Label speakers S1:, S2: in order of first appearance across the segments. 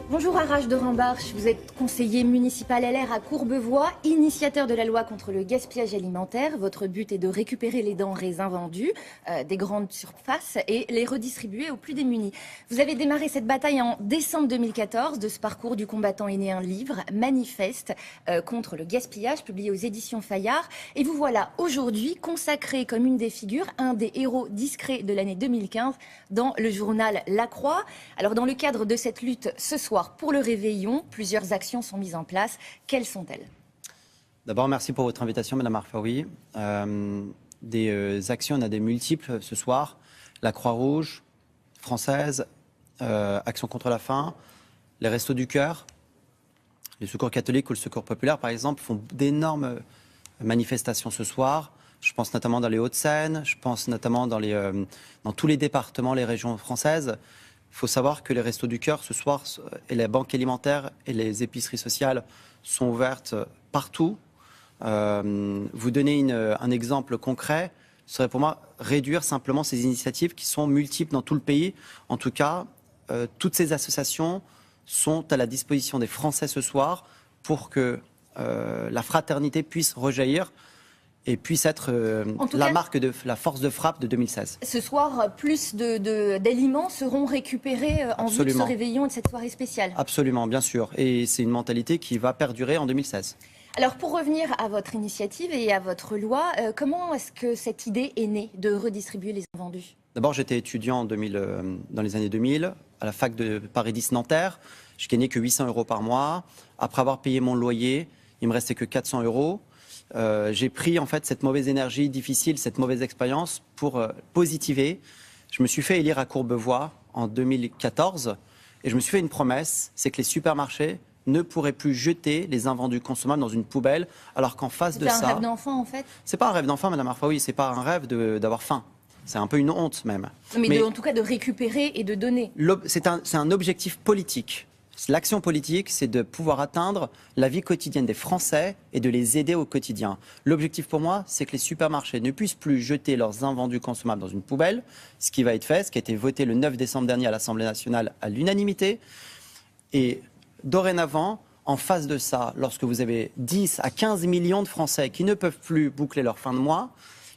S1: Bonjour Arash de Rambarche, vous êtes conseiller municipal LR à Courbevoie, initiateur de la loi contre le gaspillage alimentaire. Votre but est de récupérer les denrées invendues des grandes surfaces et les redistribuer aux plus démunis. Vous avez démarré cette bataille en décembre 2014. De ce parcours du combattant est né un livre, Manifeste contre le gaspillage, publié aux éditions Fayard. Et vous voilà aujourd'hui consacré comme une des figures, un des héros discrets de l'année 2015 dans le journal La Croix. Alors dans le cadre de cette lutte ce soir, pour le réveillon, plusieurs actions sont mises en place. Quelles sont-elles ?
S2: D'abord, merci pour votre invitation, Madame Arfaoui. Des actions, on a des multiples ce soir. La Croix-Rouge française, Action contre la faim, les Restos du Cœur, le Secours catholique ou le Secours populaire, par exemple, font d'énormes manifestations ce soir. Je pense notamment dans les Hauts-de-Seine, je pense notamment dans tous les départements, les régions françaises. Il faut savoir que les Restos du Cœur, ce soir, et les banques alimentaires et les épiceries sociales sont ouvertes partout. Vous donner un exemple concret serait pour moi réduire simplement ces initiatives qui sont multiples dans tout le pays. En tout cas, toutes ces associations sont à la disposition des Français ce soir pour que la fraternité puisse rejaillir et puisse être marque de la force de frappe de 2016.
S1: Ce soir, plus d'aliments seront récupérés en vue de ce réveillon et de cette soirée spéciale.
S2: Absolument, bien sûr. Et c'est une mentalité qui va perdurer en 2016.
S1: Alors pour revenir à votre initiative et à votre loi, comment est-ce que cette idée est née de redistribuer les invendus ?
S2: D'abord, j'étais étudiant dans les années 2000 à la fac de Paris 10 Nanterre. Je gagnais que 800 € par mois. Après avoir payé mon loyer, il me restait que 400 €. J'ai pris en fait cette mauvaise énergie difficile, cette mauvaise expérience pour positiver. Je me suis fait élire à Courbevoie en 2014 et je me suis fait une promesse, c'est que les supermarchés ne pourraient plus jeter les invendus consommables dans une poubelle, alors qu'en face de ça...
S1: C'est un rêve d'enfant en fait ?
S2: C'est pas un rêve d'enfant, Madame Arfaoui, c'est pas un rêve d'avoir faim. C'est un peu une honte même.
S1: Mais en tout cas de récupérer et de donner.
S2: C'est un objectif politique. L'action politique, c'est de pouvoir atteindre la vie quotidienne des Français et de les aider au quotidien. L'objectif pour moi, c'est que les supermarchés ne puissent plus jeter leurs invendus consommables dans une poubelle, ce qui va être fait, ce qui a été voté le 9 décembre dernier à l'Assemblée nationale à l'unanimité. Et dorénavant, en face de ça, lorsque vous avez 10 à 15 millions de Français qui ne peuvent plus boucler leur fin de mois,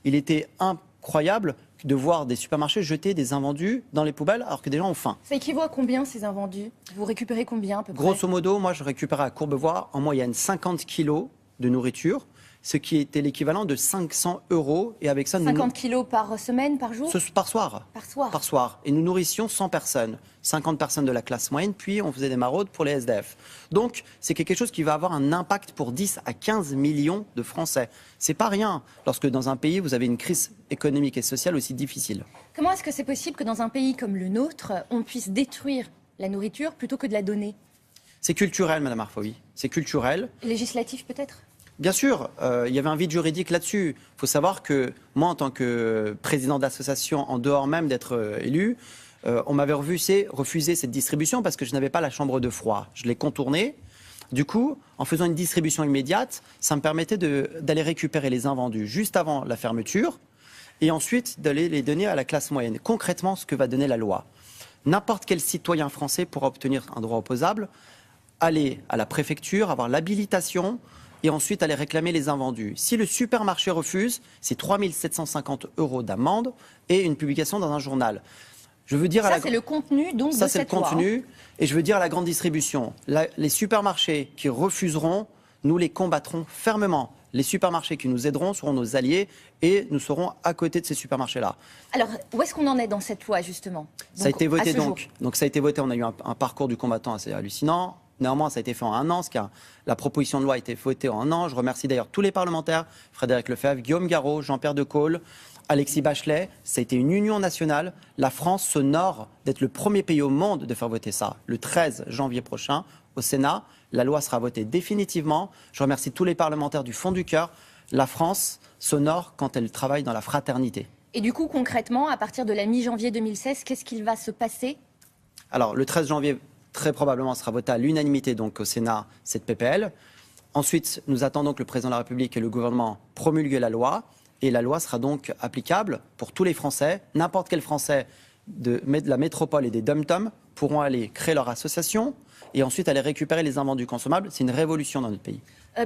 S2: il était incroyable de voir des supermarchés jeter des invendus dans les poubelles alors que des gens ont faim.
S1: Ça équivaut à combien ces invendus ? Vous récupérez combien à peu près ?
S2: Grosso modo, moi je récupérais à Courbevoie en moyenne 50 kilos de nourriture, ce qui était l'équivalent de 500 €. Et avec ça,
S1: 50 kilos par semaine, par jour ?
S2: Par soir.
S1: Par soir.
S2: Par soir. Et nous nourrissions 100 personnes. 50 personnes de la classe moyenne, puis on faisait des maraudes pour les SDF. Donc, c'est quelque chose qui va avoir un impact pour 10 à 15 millions de Français. C'est pas rien lorsque dans un pays, vous avez une crise économique et sociale aussi difficile.
S1: Comment est-ce que c'est possible que dans un pays comme le nôtre, on puisse détruire la nourriture plutôt que de la donner ?
S2: C'est culturel, Madame Arfaoui. C'est culturel.
S1: Législatif peut-être ? Bien
S2: sûr, il y avait un vide juridique là-dessus. Il faut savoir que moi, en tant que président d'association, en dehors même d'être élu, on m'avait refusé cette distribution parce que je n'avais pas la chambre de froid. Je l'ai contournée. Du coup, en faisant une distribution immédiate, ça me permettait d'aller récupérer les invendus juste avant la fermeture et ensuite d'aller les donner à la classe moyenne. Concrètement, ce que va donner la loi. N'importe quel citoyen français pourra obtenir un droit opposable, aller à la préfecture, avoir l'habilitation et ensuite aller réclamer les invendus. Si le supermarché refuse, c'est 3 750 € d'amende et une publication dans un journal. Je veux dire
S1: c'est le contenu donc de cette loi. Ça, c'est le contenu.
S2: Et je veux dire à la grande distribution, les supermarchés qui refuseront, nous les combattrons fermement. Les supermarchés qui nous aideront seront nos alliés et nous serons à côté de ces supermarchés-là.
S1: Alors, où est-ce qu'on en est dans cette loi, justement ?
S2: Ça a été voté donc ça a été voté, on a eu un parcours du combattant assez hallucinant. Néanmoins, ça a été fait en un an, la proposition de loi a été votée en un an. Je remercie d'ailleurs tous les parlementaires, Frédéric Lefebvre, Guillaume Garot, Jean-Pierre Decaule, Alexis Bachelet. Ça a été une union nationale. La France s'honore d'être le premier pays au monde de faire voter ça. Le 13 janvier prochain, au Sénat, la loi sera votée définitivement. Je remercie tous les parlementaires du fond du cœur. La France s'honore quand elle travaille dans la fraternité.
S1: Et du coup, concrètement, à partir de la mi-janvier 2016, qu'est-ce qu'il va se passer ?
S2: Alors, le 13 janvier, très probablement, sera voté à l'unanimité donc au Sénat cette PPL. Ensuite, nous attendons que le président de la République et le gouvernement promulguent la loi. Et la loi sera donc applicable pour tous les Français. N'importe quel Français de la métropole et des dom-toms pourront aller créer leur association et ensuite aller récupérer les invendus consommables. C'est une révolution dans notre pays.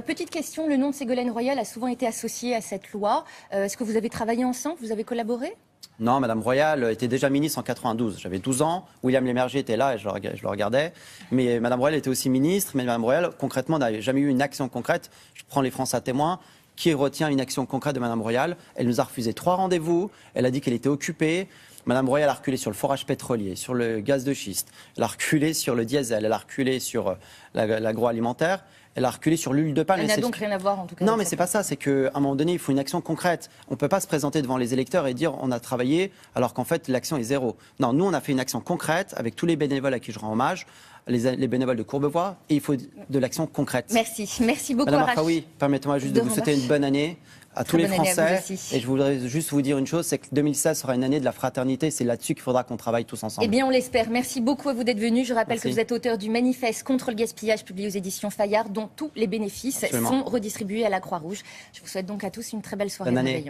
S1: Petite question, le nom de Ségolène Royal a souvent été associé à cette loi. Est-ce que vous avez travaillé ensemble? Vous avez collaboré?
S2: Non, Madame Royal était déjà ministre en 92. J'avais 12 ans. William Lémergie était là et je le regardais. Mais Madame Royal était aussi ministre. Mais Madame Royal, concrètement, n'a jamais eu une action concrète. Je prends les Français à témoin. Qui retient une action concrète de Madame Royal? Elle nous a refusé 3 rendez-vous. Elle a dit qu'elle était occupée. Madame Royal a reculé sur le forage pétrolier, sur le gaz de schiste. Elle a reculé sur le diesel. Elle a reculé sur l'agroalimentaire. Elle a reculé sur l'huile de palme.
S1: Elle n'a donc rien à voir en tout cas.
S2: Non, mais c'est pas ça. C'est qu'à un moment donné, il faut une action concrète. On ne peut pas se présenter devant les électeurs et dire on a travaillé alors qu'en fait l'action est zéro. Non, nous on a fait une action concrète avec tous les bénévoles à qui je rends hommage, les bénévoles de Courbevoie, et il faut de l'action concrète.
S1: Merci beaucoup.
S2: Madame Arfaoui, permettez-moi juste de vous souhaiter une bonne année à tous les Français. Et je voudrais juste vous dire une chose, c'est que 2016 sera une année de la fraternité. C'est là-dessus qu'il faudra qu'on travaille tous ensemble.
S1: Eh bien, on l'espère. Merci beaucoup à vous d'être venus. Je rappelle
S2: Merci.
S1: que vous êtes auteur du manifeste contre le gaspillage publié aux éditions Fayard, dont tous les bénéfices sont redistribués à la Croix-Rouge. Je vous souhaite donc à tous une très belle soirée.
S2: Bonne année.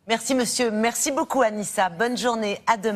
S3: Merci monsieur. Merci beaucoup Anissa. Bonne journée. À demain.